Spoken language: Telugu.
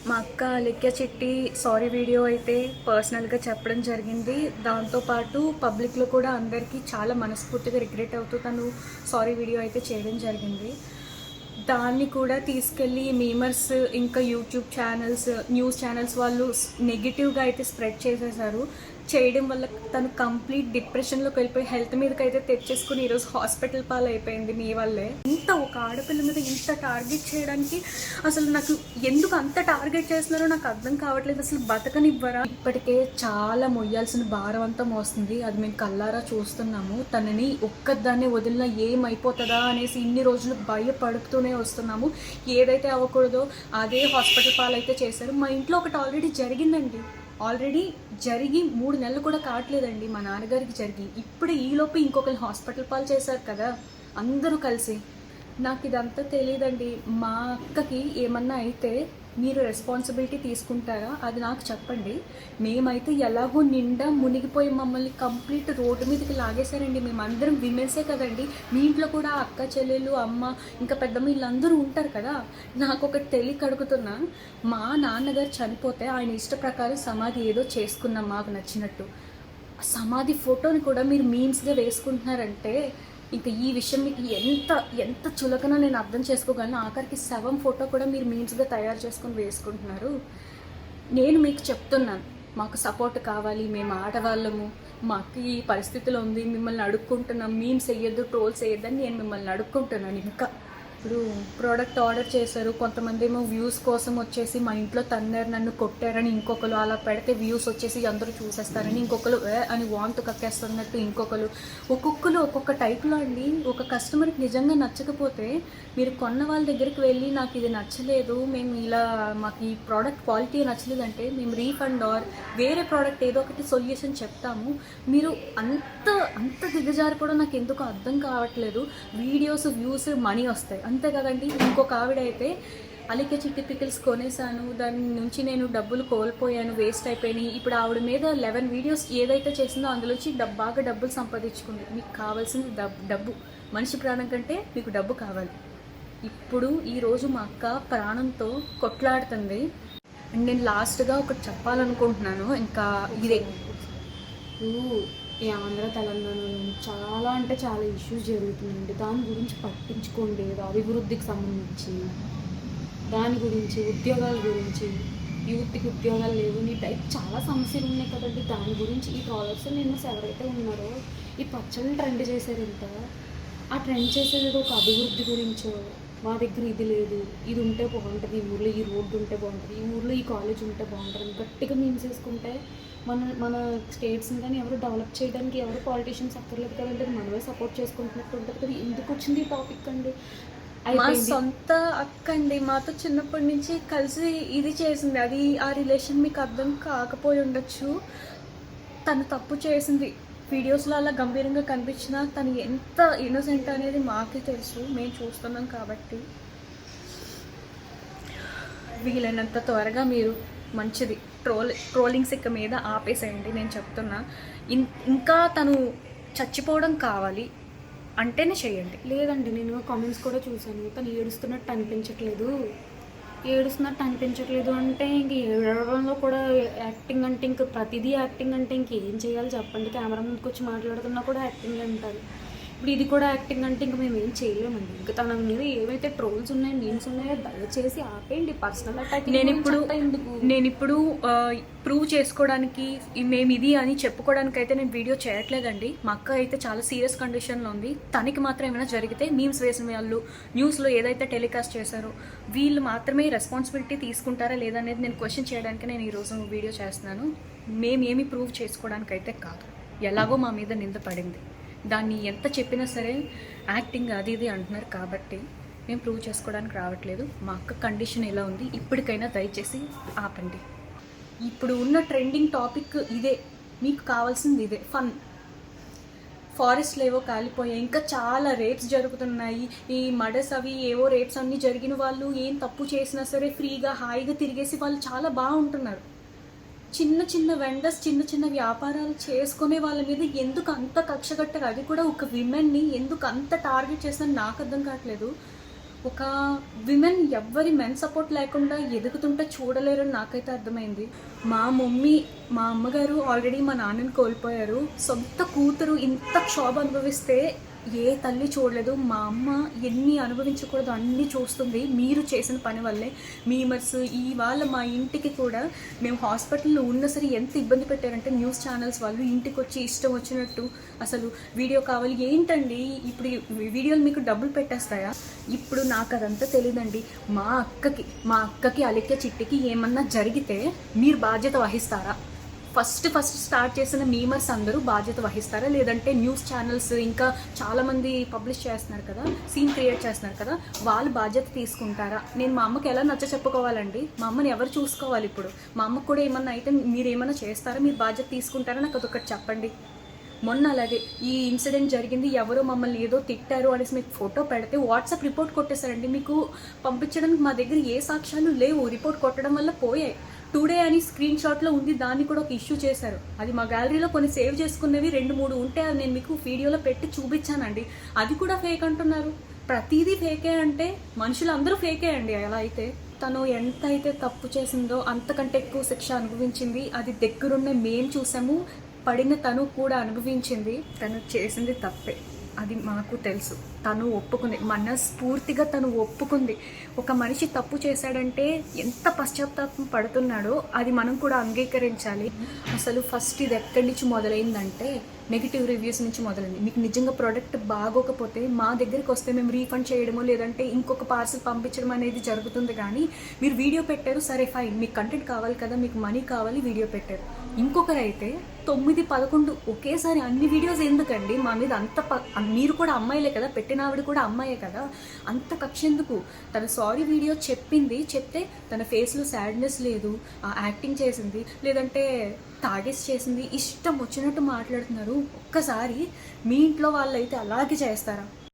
మా అక్క లిక్య చిట్టి సారీ వీడియో అయితే పర్సనల్గా చెప్పడం జరిగింది. దాంతోపాటు పబ్లిక్లో కూడా అందరికీ చాలా మనస్ఫూర్తిగా రిగ్రెట్ అవుతూ తను సారీ వీడియో అయితే చేయడం జరిగింది. దాన్ని కూడా తీసుకెళ్ళి మీమర్స్ ఇంకా యూట్యూబ్ ఛానల్స్, న్యూస్ ఛానల్స్ వాళ్ళు నెగిటివ్గా అయితే స్ప్రెడ్ చేసేసారు. చేయడం వల్ల తను కంప్లీట్ డిప్రెషన్లోకి వెళ్ళిపోయి హెల్త్ మీదకి అయితే తెచ్చేసుకుని ఈరోజు హాస్పిటల్ పాలు అయిపోయింది మీ వల్లే. ఇంత ఒక ఆడపిల్ల మీద ఇంత టార్గెట్ చేయడానికి అసలు నాకు ఎందుకు అంత టార్గెట్ చేస్తున్నారో నాకు అర్థం కావట్లేదు. అసలు బతకనివ్వరా? ఇప్పటికే చాలా మొయ్యాల్సిన భారం అంతా మోస్తుంది. అది మేము కల్లారా చూస్తున్నాము. తనని ఒక్కదాన్ని వదిలినా ఏమైపోతుందా అనేసి ఇన్ని రోజులు భయపడుతూనే వస్తున్నాము. ఏదైతే అవ్వకూడదో అదే హాస్పిటల్ పాలు అయితే చేశారు. మా ఇంట్లో ఒకటి ఆల్రెడీ జరిగిందండి. జరిగి 3 నెలలు కూడా కావట్లేదండి మా నాన్నగారికి జరిగి. ఇప్పుడు ఈలోపు ఇంకొకరు హాస్పిటల్ పాలు చేశారు కదా అందరూ కలిసి. నాకు ఇదంతా తెలియదండి. మా అక్కకి ఏమన్నా అయితే మీరు రెస్పాన్సిబిలిటీ తీసుకుంటారా అది నాకు చెప్పండి. మేమైతే ఎలాగో నిండా మునిగిపోయి మమ్మల్ని కంప్లీట్ రోడ్డు మీదకి లాగేశారండి. మేమందరం విమెన్సే కదండి. మీ ఇంట్లో కూడా అక్క చెల్లెలు అమ్మ ఇంకా పెద్దమ్మ వీళ్ళందరూ ఉంటారు కదా. నాకు ఒకటి తెలియక అడుగుతున్నా, మా నాన్నగారు చనిపోతే ఆయన ఇష్ట ప్రకారం సమాధి ఏదో చేసుకున్నాం మాకు నచ్చినట్టు. సమాధి ఫోటోని కూడా మీరు మీమ్స్గా వేసుకుంటున్నారంటే ఇంకా ఈ విషయం మీకు ఎంత చులకనో నేను అర్థం చేసుకోగలను. ఆఖరికి శవం ఫోటో కూడా మీరు మీమ్స్గా తయారు చేసుకొని వేసుకుంటున్నారు. నేను మీకు చెప్తున్నాను, మాకు సపోర్ట్ కావాలి, మేము ఆడవాళ్ళము, మాకు ఈ పరిస్థితిలో ఉంది, మిమ్మల్ని అడుక్కుంటున్నాం, మీమ్స్ వేయొద్దు, ట్రోల్స్ వేయొద్దని నేను మిమ్మల్ని అడుక్కుంటున్నాను. ఇంకా ఇప్పుడు ప్రోడక్ట్ ఆర్డర్ చేశారు, కొంతమంది ఏమో వ్యూస్ కోసం వచ్చేసి మా ఇంట్లో తన్నారు, నన్ను కొట్టారని ఇంకొకరు, అలా పెడితే వ్యూస్ వచ్చేసి అందరూ చూసేస్తారని ఇంకొకరు, అని వాంతు కక్కేస్తున్నట్టు ఇంకొకరు. ఒక్కొక్కరు ఒక్కొక్క టైప్లో అండి. ఒక కస్టమర్కి నిజంగా నచ్చకపోతే మీరు కొన్న వాళ్ళ దగ్గరికి వెళ్ళి నాకు ఇది నచ్చలేదు, మేము ఇలా మాకు ఈ ప్రోడక్ట్ క్వాలిటీ నచ్చలేదు అంటే మేము రీఫండ్ ఆర్ వేరే ప్రోడక్ట్ ఏదో ఒకటి సొల్యూషన్ చెప్తాము. మీరు అంత దిగజారిపోవడం నాకు ఎందుకు అర్థం కావట్లేదు. వీడియోస్ వ్యూస్ మనీ వస్తాయి అంతే కదండి. ఇంకొక ఆవిడ అయితే అలికే చిట్టి పికిల్స్ కొనేసాను, దాని నుంచి నేను డబ్బులు కోల్పోయాను, వేస్ట్ అయిపోయినాయి. ఇప్పుడు ఆవిడ మీద 11 వీడియోస్ ఏదైతే చేసిందో అందులోంచి బాగా డబ్బులు సంపాదించుకుంది. మీకు కావాల్సింది డబ్బు. మనిషి ప్రాణం కంటే మీకు డబ్బు కావాలి. ఇప్పుడు ఈరోజు మా అక్క ప్రాణంతో కొట్లాడుతుంది. అండ్ నేను లాస్ట్గా ఒకటి చెప్పాలనుకుంటున్నాను. ఇంకా ఇదే ఈ ఆంధ్ర తెలంగాణలో చాలా అంటే చాలా ఇష్యూస్ జరుగుతుందండి. దాని గురించి పట్టించుకోండి. అభివృద్ధికి సంబంధించి దాని గురించి, ఉద్యోగాల గురించి, యూత్కి ఉద్యోగాలు లేవు, నీ టైప్ చాలా సమస్యలు ఉన్నాయి కదండి. దాని గురించి ఈ ట్రాలర్స్ నిన్న ఎవరైతే ఉన్నారో ఈ పచ్చళ్ళని ట్రెండ్ చేశారు. ఇంత ఆ ట్రెండ్ చేసేది ఒక అభివృద్ధి గురించో, మా దగ్గర ఇది లేదు, ఇది ఉంటే బాగుంటుంది, ఈ ఊర్లో ఈ రోడ్డు ఉంటే బాగుంటుంది, ఈ ఊర్లో ఈ కాలేజ్ ఉంటే బాగుంటుంది, గట్టిగా మీమ్స్ వేసుకుంటే మన స్టేట్స్ని కానీ ఎవరు డెవలప్ చేయడానికి ఎవరు పాలిటీషియన్స్ అక్కర్లేదు కదండి. మనమే సపోర్ట్ చేసుకుంటున్నట్టు ఉంటుంది కదా. ఎందుకు వచ్చింది ఈ టాపిక్ అండి? మా సొంత అక్క అండి, మాతో చిన్నప్పటి నుంచి కలిసి ఇది చేసింది. అది ఆ రిలేషన్ మీకు అర్థం కాకపోయి ఉండొచ్చు. తను తప్పు చేసింది. వీడియోస్లో అలా గంభీరంగా కనిపించినా తను ఎంత ఇన్నోసెంట్ అనేది మాకే తెలుసు, మేము చూస్తున్నాం కాబట్టి. వీలైనంత త్వరగా మీరు మంచిది ట్రోలింగ్స్ ఇక మీద ఆపేసేయండి. నేను చెప్తున్నా, ఇంకా తను చచ్చిపోవడం కావాలి అంటేనే చేయండి. లేదండి, నేను కామెంట్స్ కూడా చూశాను. తను ఏడుస్తున్నట్టు అనిపించట్లేదు అంటే ఇంక ఏడవడంలో కూడా యాక్టింగ్ అంటే ఇంక ప్రతిదీ యాక్టింగ్ అంటే ఇంకేం చేయాలి చెప్పండి. కెమెరా ముందుకు వచ్చి మాట్లాడుతున్నా కూడా యాక్టింగ్ అంటారు. ఇప్పుడు ఇది కూడా యాక్టింగ్ అంటే ఇంక మేము ఏం చేయలేమండి. ఇంకా తన మీద ఏవైతే ట్రోల్స్ ఉన్నాయి, మీమ్స్ ఉన్నాయో దయచేసి ఆపేయండి. పర్సనల్ అటాక్ నేను ఇప్పుడు ప్రూవ్ చేసుకోవడానికి మేము ఇది అని చెప్పుకోవడానికి అయితే నేను వీడియో చేయట్లేదండి. మా అక్క అయితే చాలా సీరియస్ కండిషన్లో ఉంది. తనకి మాత్రం ఏమైనా జరిగితే మీమ్స్ వేసిన వాళ్ళు న్యూస్లో ఏదైతే టెలికాస్ట్ చేశారో వీళ్ళు మాత్రమే రెస్పాన్సిబిలిటీ తీసుకుంటారా లేదనేది నేను క్వశ్చన్ చేయడానికి నేను ఈరోజు వీడియో చేస్తున్నాను. మేమేమి ప్రూవ్ చేసుకోవడానికి అయితే కాదు. ఎలాగో మా మీద నింద పడింది, దాన్ని ఎంత చెప్పినా సరే యాక్టింగ్ అది ఇది అంటున్నారు కాబట్టి మేము ప్రూవ్ చేసుకోవడానికి రావట్లేదు. మా అక్క కండిషన్ ఎలా ఉంది, ఇప్పటికైనా దయచేసి ఆపండి. ఇప్పుడు ఉన్న ట్రెండింగ్ టాపిక్ ఇదే, మీకు కావాల్సింది ఇదే, ఫన్. ఫారెస్ట్లు ఏవో కాలిపోయాయి, ఇంకా చాలా రేప్స్ జరుగుతున్నాయి. ఈ మర్డర్స్ అవి ఏవో రేప్స్ అన్నీ జరిగిన వాళ్ళు ఏం తప్పు చేసినా సరే ఫ్రీగా హాయిగా తిరిగేసి వాళ్ళు చాలా బాగుంటున్నారు. చిన్న వెండర్స్, చిన్న వ్యాపారాలు చేసుకునే వాళ్ళ మీద ఎందుకు అంత కక్ష కట్టారు? అది కూడా ఒక విమెన్ని ఎందుకు అంత టార్గెట్ చేస్తారని నాకు అర్థం కావట్లేదు. ఒక విమెన్ ఎవ్వరి మెన్ సపోర్ట్ లేకుండా ఎదుగుతుంటే చూడలేరని నాకైతే అర్థమైంది. మా మమ్మీ, మా అమ్మగారు ఆల్రెడీ మా నాన్నని కోల్పోయారు. సొంత కూతురు ఇంత క్షోభ అనుభవిస్తే ఏ తల్లి చూడలేదు. మా అమ్మ ఎన్ని అనుభవించకూడదు అన్నీ చూస్తుంది మీరు చేసిన పని వల్లే. మీమర్స్ ఇవాళ మా ఇంటికి కూడా మేము హాస్పిటల్లో ఉన్న సరే ఎంత ఇబ్బంది పెట్టారంటే న్యూస్ ఛానల్స్ వాళ్ళు ఇంటికి వచ్చి ఇష్టం వచ్చినట్టు అసలు వీడియో కావాలి ఏంటండి, ఇప్పుడు ఈ వీడియోలు మీకు డబ్బులు పెట్టేస్తాయా? ఇప్పుడు నాకు అదంతా తెలియదండి. మా అక్కకి అలికే చిట్టికి ఏమన్నా జరిగితే మీరు బాధ్యత వహిస్తారా? ఫస్ట్ స్టార్ట్ చేసిన మీమర్స్ అందరూ బాధ్యత వహిస్తారా? లేదంటే న్యూస్ ఛానల్స్ ఇంకా చాలామంది పబ్లిష్ చేస్తున్నారు కదా, సీన్ క్రియేట్ చేస్తున్నారు కదా, వాళ్ళు బాధ్యత తీసుకుంటారా? నేను మా అమ్మకి ఎలా నచ్చ చెప్పుకోవాలండి? మా అమ్మని ఎవరు చూసుకోవాలి? ఇప్పుడు మా అమ్మకు కూడా ఏమన్నా అయితే మీరు ఏమన్నా చేస్తారా? మీరు బాధ్యత తీసుకుంటారా? నాకు అదొకటి చెప్పండి. మొన్న అలాగే ఈ ఇన్సిడెంట్ జరిగింది, ఎవరో మమ్మల్ని ఏదో తిట్టారు అనేసి మీకు ఫోటో పెడితే వాట్సాప్ రిపోర్ట్ కొట్టేశారండి. మీకు పంపించడానికి మా దగ్గర ఏ సాక్ష్యాలు లేవు. రిపోర్ట్ కొట్టడం వల్ల పోయాయి. టుడే అని స్క్రీన్ షాట్లో ఉంది, దాన్ని కూడా ఒక ఇష్యూ చేశారు. అది మా గ్యాలరీలో కొన్ని సేవ్ చేసుకునేవి 2-3 ఉంటే అది నేను మీకు వీడియోలో పెట్టి చూపించానండి. అది కూడా ఫేక్ అంటున్నారు. ప్రతిదీ ఫేకే అంటే మనుషులందరూ ఫేకే అండి. అలా అయితే తను ఎంత అయితే తప్పు చేసిందో అంతకంటే ఎక్కువ శిక్ష అనుభవించింది. అది దగ్గరున్న మేము చూసాము, పడిన తను కూడా అనుభవించింది. తను చేసింది తప్పే, అది మాకు తెలుసు. తను ఒప్పుకుంది, మనస్ఫూర్తిగా తను ఒప్పుకుంది. ఒక మనిషి తప్పు చేశాడంటే ఎంత పశ్చాత్తాపం పడుతున్నాడో అది మనం కూడా అంగీకరించాలి. అసలు ఫస్ట్ ఇది ఎక్కడి నుంచి మొదలైందంటే నెగిటివ్ రివ్యూస్ నుంచి మొదలైంది. మీకు నిజంగా ప్రోడక్ట్ బాగోకపోతే మా దగ్గరికి వస్తే మేము రీఫండ్ చేయడమో లేదంటే ఇంకొక పార్సల్ పంపించడం అనేది జరుగుతుంది. కానీ మీరు వీడియో పెట్టారు, సరే ఫైన్, మీకు కంటెంట్ కావాలి కదా, మీకు మనీ కావాలి, వీడియో పెట్టారు. ఇంకొకరైతే 9-11 ఒకేసారి అన్ని వీడియోస్ ఎందుకండి మా మీద అంత మీరు కూడా అమ్మాయిలే కదా, పెట్టిన ఆవిడ కూడా అమ్మాయే కదా, అంత కక్ష ఎందుకు? తన సారీ వీడియో చెప్తే తన ఫేస్లో సాడ్నెస్ లేదు, యాక్టింగ్ చేసింది లేదంటే తాగేసి చేసింది, ఇష్టం వచ్చినట్టు మాట్లాడుతున్నారు. ఒక్కసారి మీ ఇంట్లో వాళ్ళైతే అలాగే చేస్తారా?